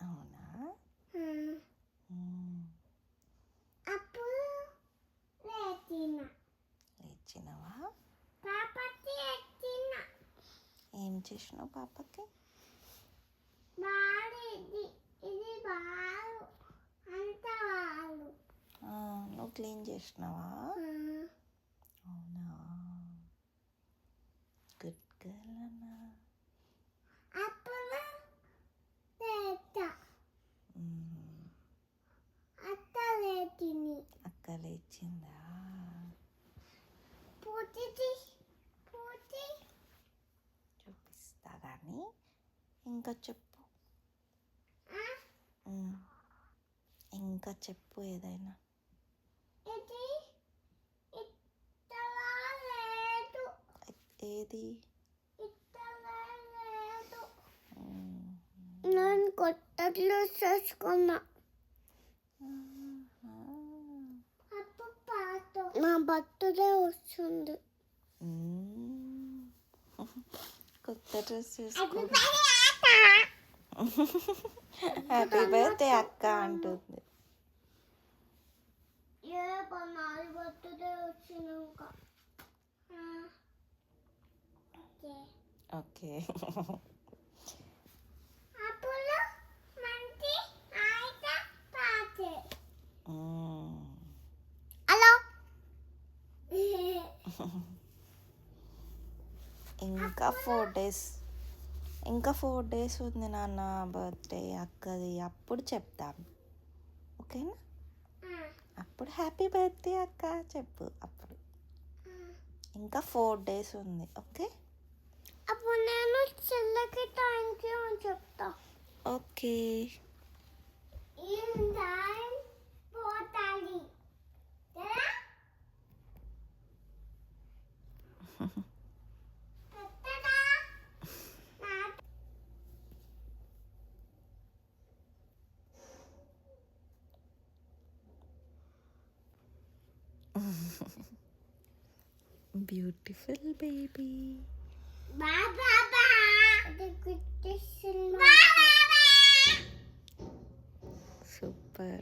అవునా? లేచినవా? ఏం చేసినావు పాపకి? నువ్వు క్లీన్ చేసినావా? అవునా, గుడ్ గర్ల్ అన్నా. అక్క లేచిందా? చూపిస్తా కానీ ఇంకా చెప్పు. ఇంకా చెప్పు ఏదైనా. ఏది? నేను కొత్త డ్రెస్ వేసుకున్నా. నా బర్త్డే వస్తుంది. కొత్త డ్రెస్ వేసుకో. హ్యాపీ బర్త్డే అక్క అంటుంది. బర్త్డే వచ్చినాక ఓకే. హలో. ఇంకా 4 days ఉంది నాన్న బర్త్డే అక్కది. అప్పుడు చెప్తాం, ఓకేనా? అప్పుడు హ్యాపీ బర్త్డే అక్క చెప్పు. అప్పుడు ఇంకా 4 days ఉంది, ఓకే? అప్పుడు నేను చెల్లెకి థ్యాంక్ యూ అని చెప్తా. ఓకే. Beautiful baby. Super.